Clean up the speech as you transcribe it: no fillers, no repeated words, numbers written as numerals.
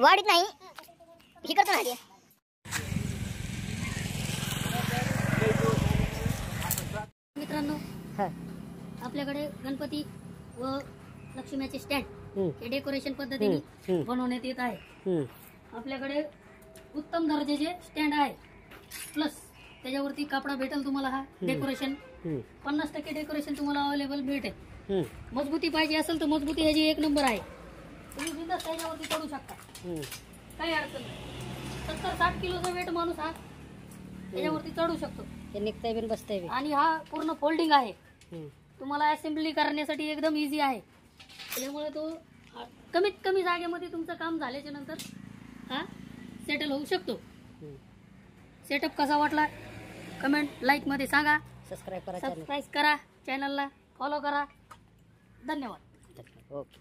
वाढीत नाही हे करतो ना ते. मित्रांनो आपल्याकडे गणपती व लक्ष्मीचे स्टँड हे डेकोरेशन पद्धतीने बनवण्यात येत आहे. आपल्याकडे उत्तम दर्जाचे स्टँड आहे, प्लस त्याच्यावरती कापडा भेटेल तुम्हाला. हा डेकोरेशन 50% डेकोरेशन तुम्हाला अवेलेबल भेटेल. मजबूती पाहिजे असेल तर मजबूती ह्याची एक नंबर आहे. तुम्ही बिंदास त्याच्यावरती चढू शकता, काही अडचण नाही. 70-60 किलोचा वेट माणूस हा त्याच्यावरती चढू शकतो. हे निघताय बिन बसताय. आणि हा पूर्ण फोल्डिंग आहे, तुम्हाला असेंब्ली करण्यासाठी एकदम इझी आहे. त्यामुळे तो कमीत कमी जागेमध्ये तुमचं काम झाल्याच्या नंतर हा सेटल होऊ शकतो. सेटअप कसा वाटला कमेंट लाईक मध्ये सांगा. सबस्क्राईब करा, सबस्क्राईब करा, चॅनलला फॉलो करा. धन्यवाद. ओके.